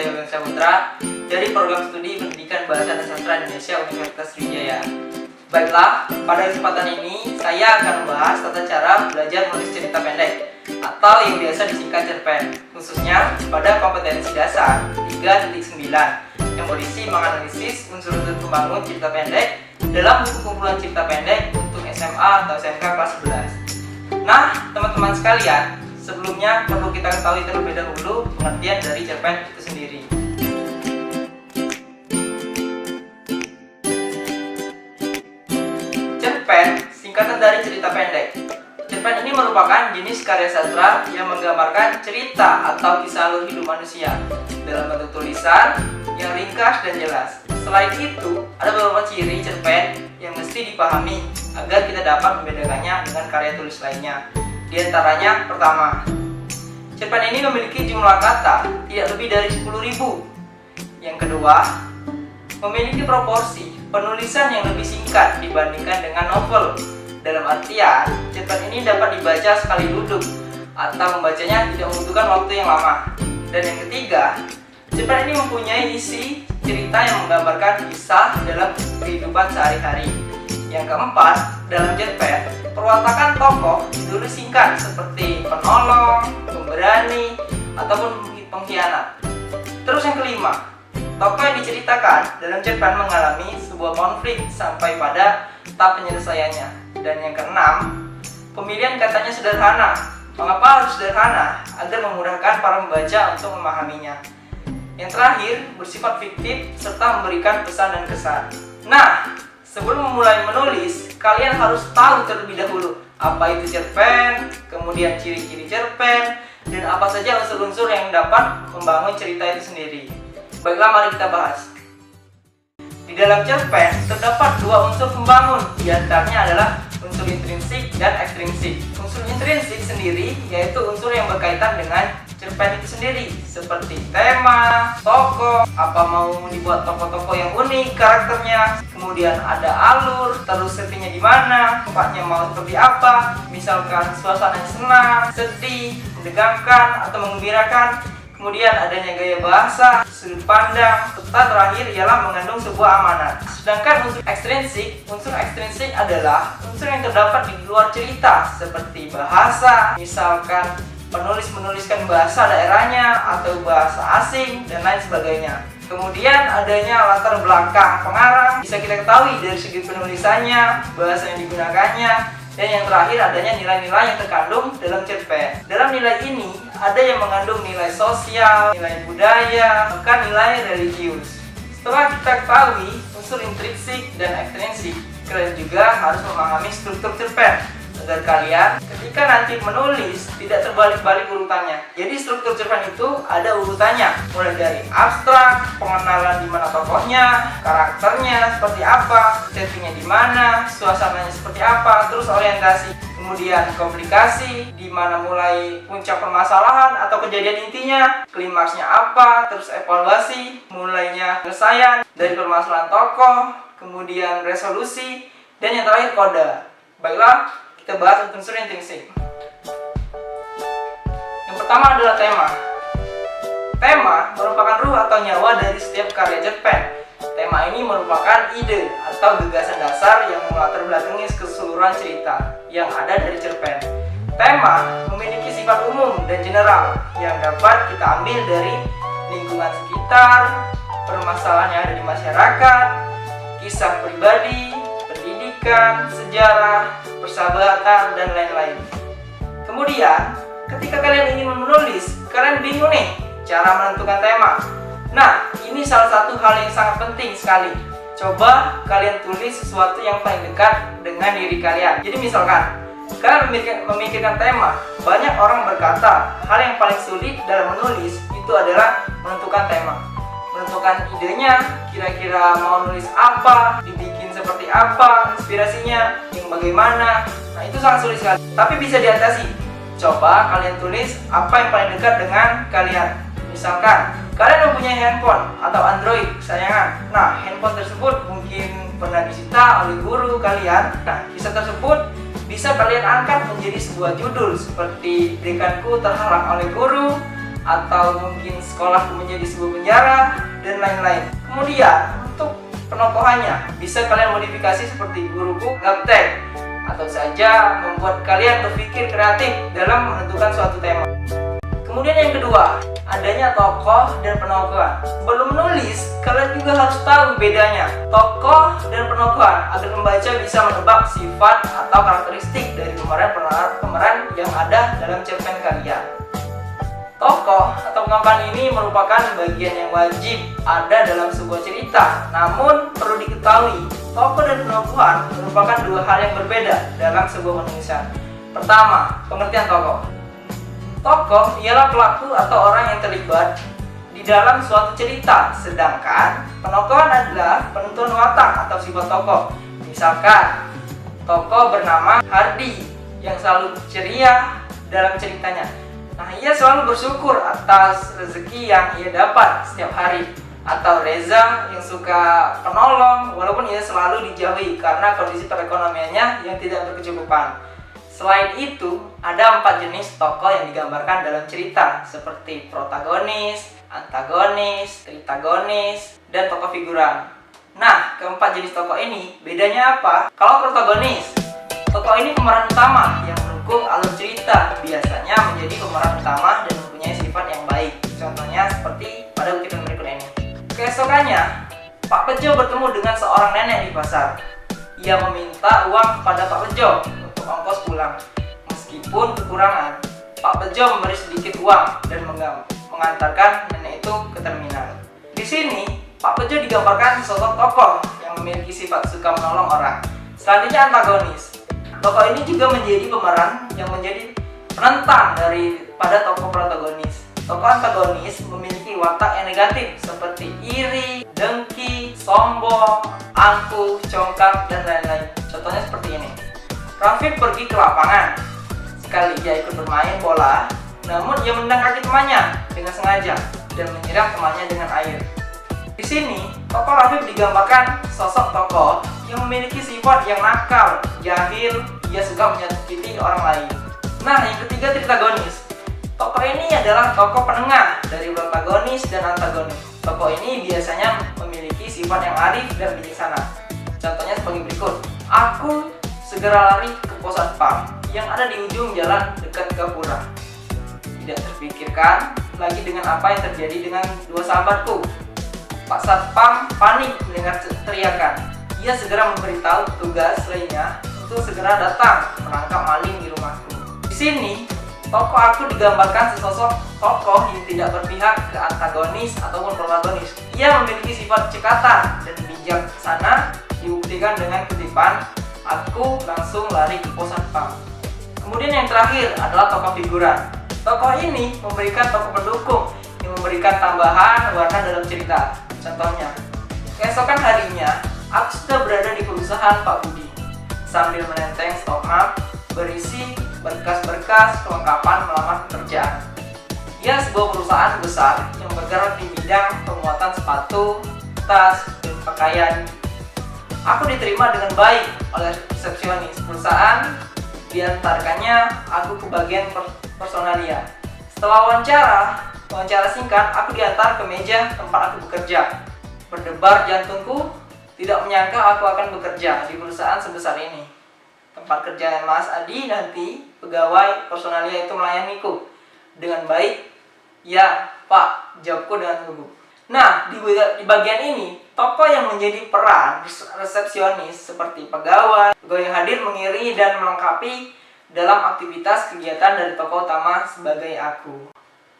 Yoga Saputra dari Program Studi Pendidikan Bahasa dan Sastra Indonesia Universitas Sriwijaya. Baiklah, pada kesempatan ini saya akan membahas tata cara belajar menulis cerita pendek atau yang biasa disingkat cerpen, khususnya pada kompetensi dasar 3.9 yang berisi menganalisis unsur-unsur pembangun cerita pendek dalam buku kumpulan cerita pendek untuk SMA atau SMK kelas 11. Nah, teman-teman sekalian, sebelumnya perlu kita ketahui terlebih dahulu pengertian dari cerpen itu sendiri. Cerpen singkatan dari cerita pendek. Cerpen ini merupakan jenis karya sastra yang menggambarkan cerita atau kisah alur hidup manusia dalam bentuk tulisan yang ringkas dan jelas. Selain itu, ada beberapa ciri cerpen yang mesti dipahami agar kita dapat membedakannya dengan karya tulis lainnya. Di antaranya, pertama, cerpen ini memiliki jumlah kata tidak lebih dari 10.000. Yang kedua, memiliki proporsi penulisan yang lebih singkat dibandingkan dengan novel. Dalam artian, cerpen ini dapat dibaca sekali duduk atau membacanya tidak membutuhkan waktu yang lama. Dan yang ketiga, cerpen ini mempunyai isi cerita yang menggambarkan kisah dalam kehidupan sehari-hari. Yang keempat, dalam cerpen, perwatakan tokoh ditulis singkat seperti penolong, pemberani, ataupun pengkhianat. Terus yang kelima, tokoh yang diceritakan dalam cerpen mengalami sebuah konflik sampai pada tahap penyelesaiannya. Dan yang keenam, pemilihan katanya sederhana. Mengapa harus sederhana? Agar memudahkan para pembaca untuk memahaminya. Yang terakhir, bersifat fiktif serta memberikan pesan dan kesan. Nah, sebelum memulai menulis, kalian harus tahu terlebih dahulu apa itu cerpen, kemudian ciri-ciri cerpen, dan apa saja unsur-unsur yang dapat membangun cerita itu sendiri. Baiklah, mari kita bahas. Di dalam cerpen terdapat dua unsur pembangun, di antaranya adalah unsur intrinsik dan ekstrinsik. Unsur intrinsik sendiri yaitu unsur yang berkaitan dengan cerpen itu sendiri, seperti tema, tokoh, apa mau dibuat tokoh-tokoh yang unik karakternya, kemudian ada alur, terus settingnya di mana, tempatnya mau seperti apa, misalkan suasananya senang, sedih, menegangkan atau menggembirakan. Kemudian adanya gaya bahasa, sudut pandang, serta terakhir ialah mengandung sebuah amanat. Sedangkan unsur ekstrinsik adalah unsur yang terdapat di luar cerita, seperti bahasa, misalkan penulis menuliskan bahasa daerahnya atau bahasa asing dan lain sebagainya. Kemudian adanya latar belakang pengarang, bisa kita ketahui dari segi penulisannya, bahasa yang digunakannya. Dan yang terakhir adanya nilai-nilai yang terkandung dalam cerpen. Dalam nilai ini ada yang mengandung nilai sosial, nilai budaya, bahkan nilai religius. Setelah kita ketahui unsur intrinsik dan ekstrinsik, kalian juga harus memahami struktur cerpen agar kalian ketika nanti menulis tidak terbalik-balik urutannya. Jadi struktur cerpen itu ada urutannya, mulai dari abstrak, pengenalan di mana tokohnya, karakternya seperti apa, settingnya di mana, suasananya seperti apa, terus orientasi, kemudian komplikasi, di mana mulai puncak permasalahan atau kejadian intinya, klimaksnya apa, terus evaluasi, mulainya penyelesaian dari permasalahan tokoh, kemudian resolusi, dan yang terakhir kode. Baiklah, kita bahas unsur intrinsik. Yang pertama adalah tema. Tema merupakan ruh atau nyawa dari setiap karya cerpen. Tema ini merupakan ide atau gagasan dasar yang melatar belakangi keseluruhan cerita yang ada dari cerpen. Tema memiliki sifat umum dan general yang dapat kita ambil dari lingkungan sekitar, permasalahan yang ada di masyarakat, kisah pribadi, pendidikan, sejarah, persahabatan, dan lain-lain. Kemudian, ketika kalian ingin menulis, kalian bingung nih cara menentukan tema. Nah, ini salah satu hal yang sangat penting sekali. Coba kalian tulis sesuatu yang paling dekat dengan diri kalian. Jadi misalkan, kalian memikirkan tema. Banyak orang berkata, hal yang paling sulit dalam menulis itu adalah menentukan tema. Menentukan idenya, kira-kira mau nulis apa, dibikin seperti apa, inspirasinya, yang bagaimana. Nah, itu sangat sulit sekali, tapi bisa diatasi. Coba kalian tulis apa yang paling dekat dengan kalian. Misalkan, kalian mempunyai handphone atau Android kesayangan. Nah, handphone tersebut mungkin pernah disita oleh guru kalian. Nah, kisah tersebut bisa kalian angkat menjadi sebuah judul seperti dekanku terhalang oleh guru, atau mungkin sekolahku menjadi sebuah penjara, dan lain-lain. Kemudian untuk penokohannya bisa kalian modifikasi seperti guruku gaptek, atau saja membuat kalian berpikir kreatif dalam menentukan suatu tema. Kemudian yang kedua, adanya tokoh dan penokohan. Sebelum menulis, kalian juga harus tahu bedanya tokoh dan penokohan agar pembaca bisa menebak sifat atau karakteristik dari pemeran yang ada dalam cerpen kalian. Tokoh atau penokohan ini merupakan bagian yang wajib ada dalam sebuah cerita. Namun perlu diketahui, tokoh dan penokohan merupakan dua hal yang berbeda dalam sebuah penulisan. Pertama, pengertian tokoh. Tokoh ialah pelaku atau orang yang terlibat di dalam suatu cerita, sedangkan penokohan adalah penentuan watak atau sifat tokoh. Misalkan, tokoh bernama Hardi yang selalu ceria dalam ceritanya. Nah, ia selalu bersyukur atas rezeki yang ia dapat setiap hari. Atau Reza yang suka penolong walaupun ia selalu dijauhi karena kondisi perekonomiannya yang tidak berkecukupan. Selain itu, ada 4 jenis tokoh yang digambarkan dalam cerita, seperti protagonis, antagonis, tritagonis, dan tokoh figuran. Nah, keempat jenis tokoh ini bedanya apa? Kalau protagonis, tokoh ini pemeran utama yang mendukung alur cerita, biasanya menjadi pemeran utama dan mempunyai sifat yang baik. Contohnya seperti pada kutipan berikut ini. Keesokannya, Pak Bejo bertemu dengan seorang nenek di pasar. Ia meminta uang kepada Pak Bejo untuk ongkos pulang. Meskipun kekurangan, Pak Bejo memberi sedikit uang dan mengantarkan nenek itu ke terminal. Di sini, Pak Bejo digambarkan sosok tokoh yang memiliki sifat suka menolong orang. Selanjutnya antagonis. Tokoh ini juga menjadi pemeran yang menjadi penentang daripada tokoh protagonis. Tokoh antagonis memiliki watak yang negatif seperti iri, dengki, sombong, angkuh, congkak, dan lain-lain. Contohnya seperti ini. Rafiq pergi ke lapangan. Sekali ia ikut bermain bola, namun ia menendang kaki temannya dengan sengaja dan menyiram temannya dengan air. Di sini, tokoh Rafiq digambarkan sosok tokoh yang memiliki sifat yang nakal, jahil, ia suka menyakiti orang lain. Nah, yang ketiga tritagonis. Tokoh ini adalah tokoh penengah dari protagonis dan antagonis. Tokoh ini biasanya memiliki sifat yang arif dan bijaksana. Contohnya sebagai berikut. Aku segera lari ke pos satpam yang ada di ujung jalan dekat Gapura. Tidak terpikirkan lagi dengan apa yang terjadi dengan dua sahabatku. Pak Satpam panik mendengar teriakan. Ia segera memberitahu petugas lainnya untuk segera datang menangkap maling di rumahku. Di sini, tokoh aku digambarkan sesosok tokoh yang tidak berpihak ke antagonis ataupun protagonis. Ia memiliki sifat cekatan dan bijaksana, dibuktikan dengan kutipan, aku langsung lari ke pos satpam. Kemudian yang terakhir adalah tokoh figuran. Tokoh ini memberikan tokoh pendukung yang memberikan tambahan warna dalam cerita. Contohnya, keesokan harinya, aku sudah berada di perusahaan Pak Budi sambil menenteng stok map berisi berkas-berkas kelengkapan melamar pekerjaan. Ia sebuah perusahaan besar yang bergerak di bidang pembuatan sepatu, tas, dan pakaian. Aku diterima dengan baik oleh resepsionis perusahaan, diantarkannya aku ke bagian personalia. Setelah wawancara singkat, aku diantar ke meja tempat aku bekerja. Berdebar jantungku, tidak menyangka aku akan bekerja di perusahaan sebesar ini. Tempat kerja Mas Adi nanti, pegawai personalia itu melayaniku dengan baik. Ya, Pak, jawabku dengan gugup. Nah, di bagian ini, tokoh yang menjadi peran resepsionis seperti pegawai yang hadir mengiringi dan melengkapi dalam aktivitas kegiatan dari tokoh utama sebagai aku.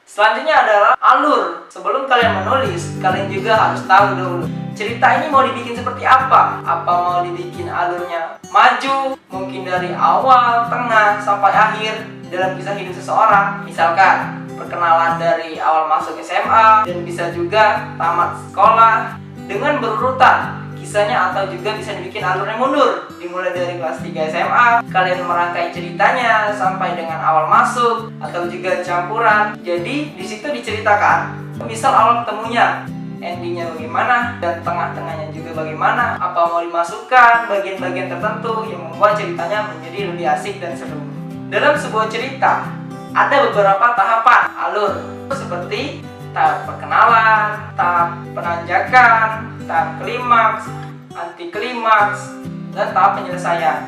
Selanjutnya adalah alur. Sebelum kalian menulis, kalian juga harus tahu dulu cerita ini mau dibikin seperti apa. Apa mau dibikin alurnya maju, mungkin dari awal, tengah, sampai akhir dalam kisah hidup seseorang. Misalkan perkenalan dari awal masuk SMA dan bisa juga tamat sekolah dengan berurutan kisahnya, atau juga bisa dibikin alurnya mundur, dimulai dari kelas 3 SMA, kalian merangkai ceritanya sampai dengan awal masuk, atau juga campuran. Jadi di situ diceritakan misal awal ketemunya, endingnya bagaimana, dan tengah-tengahnya juga bagaimana, apa mau dimasukkan bagian-bagian tertentu yang membuat ceritanya menjadi lebih asik dan seru. Dalam sebuah cerita ada beberapa tahapan alur. seperti tahap perkenalan, tahap penanjakan, tahap klimaks, anti klimaks, dan tahap penyelesaian.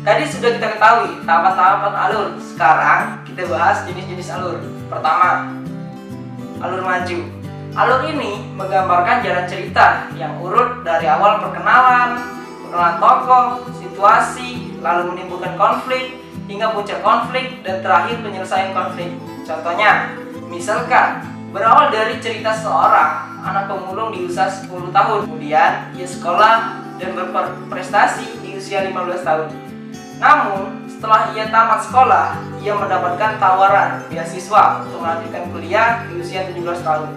Tadi sudah kita ketahui tahapan-tahapan alur. Sekarang kita bahas jenis-jenis alur. Pertama, alur maju. Alur ini menggambarkan jalan cerita yang urut dari awal perkenalan, pengenalan tokoh, situasi, lalu menimbulkan konflik, hingga puncak konflik, dan terakhir penyelesaian konflik. Contohnya, misalkan berawal dari cerita seorang anak pemulung di usia 10 tahun, kemudian ia sekolah dan berprestasi di usia 15 tahun. Namun, setelah ia tamat sekolah, ia mendapatkan tawaran beasiswa untuk melanjutkan kuliah di usia 17 tahun.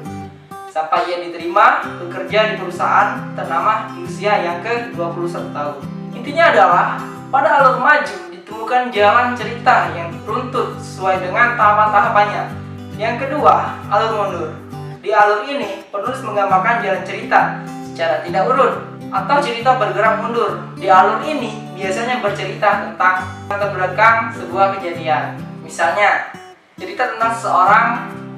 Sampai ia diterima bekerja di perusahaan ternama di usia yang ke-21 tahun. Intinya adalah, pada alur maju ditemukan jalan cerita yang runtut sesuai dengan tahapan-tahapannya. Yang kedua, alur mundur. Di alur ini, penulis menggambarkan jalan cerita secara tidak urut atau cerita bergerak mundur. Di alur ini biasanya bercerita tentang latar belakang sebuah kejadian. Misalnya, cerita tentang seorang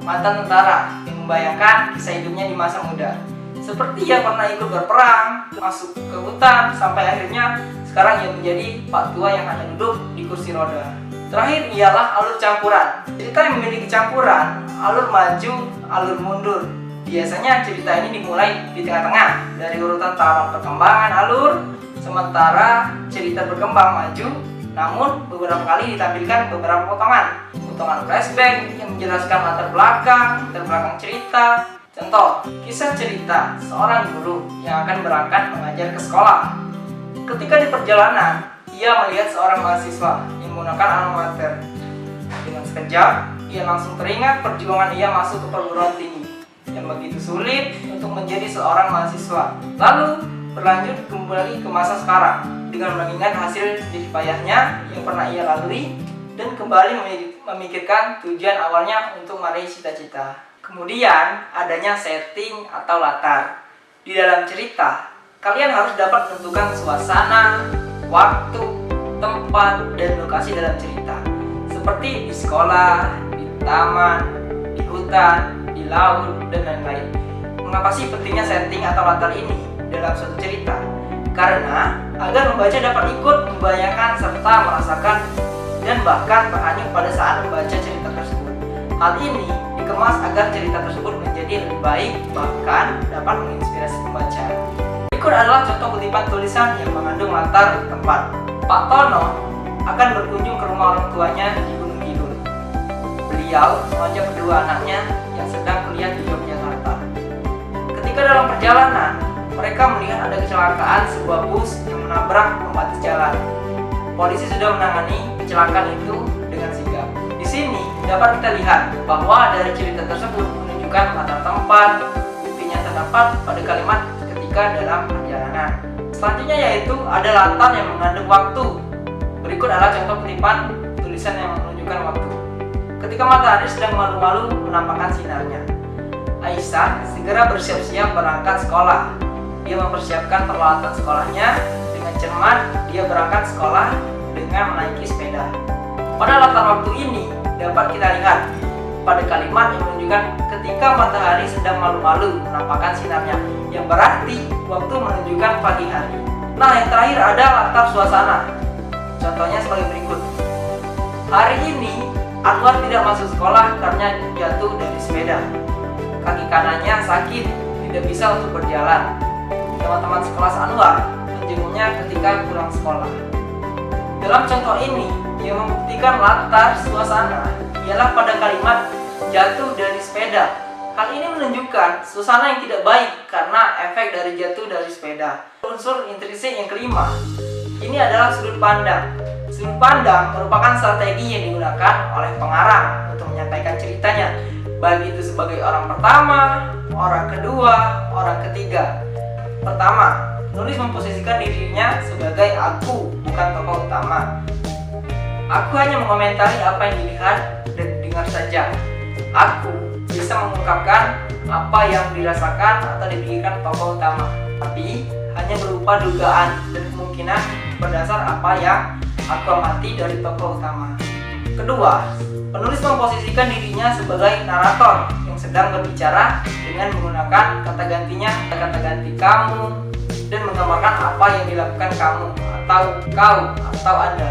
mantan tentara yang membayangkan kisah hidupnya di masa muda. Seperti ia pernah ikut berperang, masuk ke hutan, sampai akhirnya sekarang ia menjadi pak tua yang hanya duduk di kursi roda. Terakhir ialah alur campuran. Cerita yang memiliki campuran, alur maju, alur mundur. Biasanya cerita ini dimulai di tengah-tengah dari urutan tahapan perkembangan alur, sementara cerita berkembang maju, namun beberapa kali ditampilkan beberapa potongan flashback yang menjelaskan latar belakang cerita. Contoh, kisah cerita seorang guru yang akan berangkat mengajar ke sekolah. Ketika di perjalanan, ia melihat seorang mahasiswa yang menggunakan alma mater. Dengan sekejap, ia langsung teringat perjuangan ia masuk ke perguruan tinggi yang begitu sulit untuk menjadi seorang mahasiswa. Lalu berlanjut kembali ke masa sekarang dengan mengingat hasil jerih payahnya yang pernah ia lalui dan kembali memikirkan tujuan awalnya untuk meraih cita-cita. Kemudian adanya setting atau latar. Di dalam cerita, kalian harus dapat menentukan suasana, waktu, tempat, dan lokasi dalam cerita. Seperti di sekolah, di taman, di hutan, di laut, dan lain-lain. Mengapa sih pentingnya setting atau latar ini dalam suatu cerita? Karena agar membaca dapat ikut membayangkan serta merasakan dan bahkan terhanyut pada saat membaca cerita tersebut. Hal ini dikemas agar cerita tersebut menjadi lebih baik, bahkan dapat menginspirasi pembaca. Berikut adalah contoh kutipan tulisan yang mengandung latar tempat. Pak Tono akan berkunjung ke rumah orang tuanya di Gunung Kidul. Beliau mengajak kedua anaknya yang sedang kuliah di Yogyakarta. Ketika dalam perjalanan, mereka melihat ada kecelakaan sebuah bus yang menabrak pembatas jalan. Polisi sudah menangani kecelakaan itu dengan sigap. Di sini dapat kita lihat bahwa dari cerita tersebut menunjukkan latar tempat. Buktinya terdapat pada kalimat ketika dalam perjalanan. Selanjutnya yaitu ada latar yang mengandung waktu. Berikut adalah contoh kutipan tulisan yang menunjukkan waktu. Ketika matahari sedang malu-malu menampakkan sinarnya, Aisyah segera bersiap-siap berangkat sekolah. Dia mempersiapkan peralatan sekolahnya. Dengan cermat, dia berangkat sekolah dengan menaiki sepeda. Pada latar waktu ini dapat kita lihat pada kalimat yang menunjukkan ketika matahari sedang malu-malu menampakkan sinarnya, yang berarti waktu menunjukkan pagi hari. Nah, yang terakhir ada latar suasana. Contohnya sebagai berikut. Hari ini Anwar tidak masuk sekolah karena jatuh dari sepeda. Kaki kanannya sakit, tidak bisa untuk berjalan. Teman-teman sekelas Anwar menjenguknya ketika pulang sekolah. Dalam contoh ini, yang membuktikan latar suasana ialah pada kalimat jatuh dari sepeda. Hal ini menunjukkan suasana yang tidak baik karena efek dari jatuh dari sepeda. Unsur intrinsik yang kelima, ini adalah sudut pandang. Sudut pandang merupakan strategi yang digunakan oleh pengarang untuk menyampaikan ceritanya, baik itu sebagai orang pertama, orang kedua, orang ketiga. Pertama, penulis memposisikan dirinya sebagai aku, bukan tokoh utama. Aku hanya mengomentari apa yang dilihat dan didengar saja. Aku bisa mengungkapkan apa yang dirasakan atau dipikirkan tokoh utama, tapi hanya berupa dugaan dan kemungkinan berdasar apa yang aku amati dari tokoh utama. Kedua, Penulis memposisikan dirinya sebagai narator yang sedang berbicara dengan menggunakan kata gantinya, kata ganti kamu, dan menggambarkan apa yang dilakukan kamu atau kau atau Anda.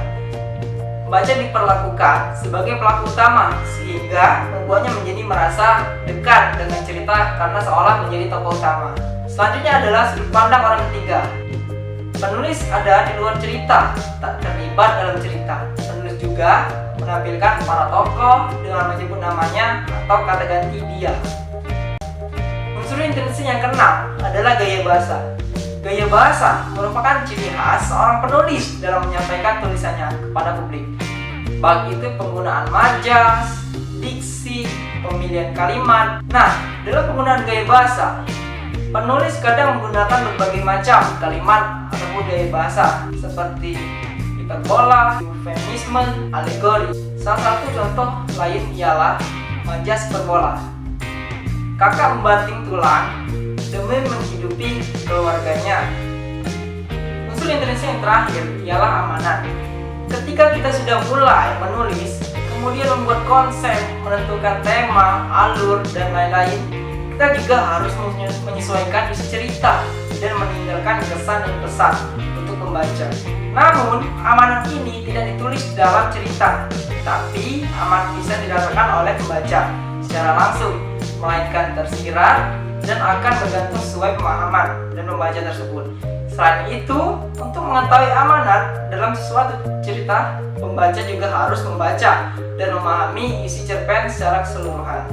Pembaca diperlakukan sebagai pelaku utama sehingga membuatnya menjadi merasa dekat dengan cerita karena seolah menjadi tokoh utama. Selanjutnya adalah sudut pandang orang ketiga. Penulis ada di luar cerita, tak terlibat dalam cerita. Penulis juga menampilkan para tokoh dengan menyebut namanya atau kata ganti dia. Unsur intrinsik yang keenam adalah gaya bahasa. Gaya bahasa merupakan ciri khas seorang penulis dalam menyampaikan tulisannya kepada publik. Baik itu penggunaan majas, diksi, pemilihan kalimat. Nah, dalam penggunaan gaya bahasa, penulis kadang menggunakan berbagai macam kalimat ataupun gaya bahasa seperti hiperbola, eufemisme, alegori. Salah satu contoh lain ialah majas hiperbola. Kakak membanting tulang demi menghidupi keluarganya. Unsur intrinsik yang terakhir ialah amanat. Ketika kita sudah mulai menulis, kemudian membuat konsep, menentukan tema, alur, dan lain-lain, kita juga harus menyesuaikan isi cerita dan meninggalkan kesan dan pesan untuk pembaca. Namun, amanat ini tidak ditulis di dalam cerita, tapi amanat bisa dirasakan oleh pembaca secara langsung, melainkan tersirat dan akan bergantung sesuai pemahaman dan pembaca tersebut. Selain itu, untuk mengetahui amanat dalam sesuatu cerita, pembaca juga harus membaca dan memahami isi cerpen secara keseluruhan.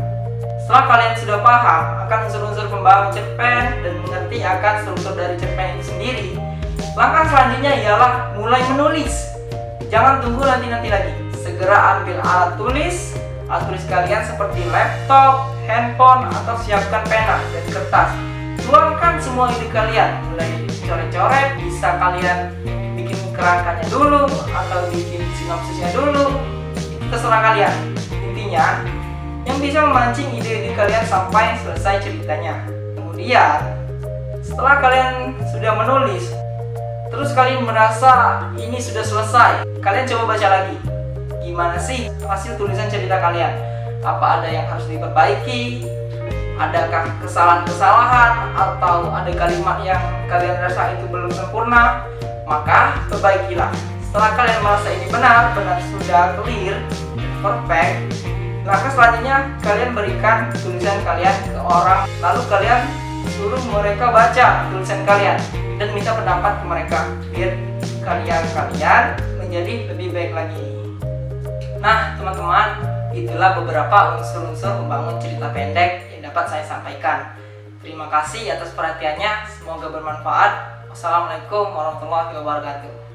Setelah kalian sudah paham akan unsur-unsur pembangun cerpen dan mengerti akan struktur dari cerpen itu sendiri, langkah selanjutnya ialah mulai menulis. Jangan tunggu nanti-nanti lagi. Segera ambil alat tulis kalian seperti laptop, handphone, atau siapkan pena dan kertas. Tuangkan semua ide kalian, mulai coret-coret, bisa kalian bikin kerangkanya dulu atau bikin sinopsisnya dulu, itu terserah kalian. Intinya, yang bisa memancing ide-ide kalian sampai selesai ceritanya. Kemudian, setelah kalian sudah menulis, terus kalian merasa ini sudah selesai, kalian coba baca lagi. Gimana sih hasil tulisan cerita kalian? Apa ada yang harus diperbaiki? Adakah kesalahan-kesalahan atau ada kalimat yang kalian rasa itu belum sempurna? Maka perbaikilah. Setelah kalian merasa ini benar sudah clear, perfect, langkah selanjutnya kalian berikan tulisan kalian ke orang, lalu kalian suruh mereka baca tulisan kalian dan minta pendapat ke mereka biar karya kalian menjadi lebih baik lagi. Nah, teman-teman, itulah beberapa unsur-unsur membangun cerita pendek yang dapat saya sampaikan. Terima kasih atas perhatiannya, semoga bermanfaat. Wassalamualaikum warahmatullahi wabarakatuh.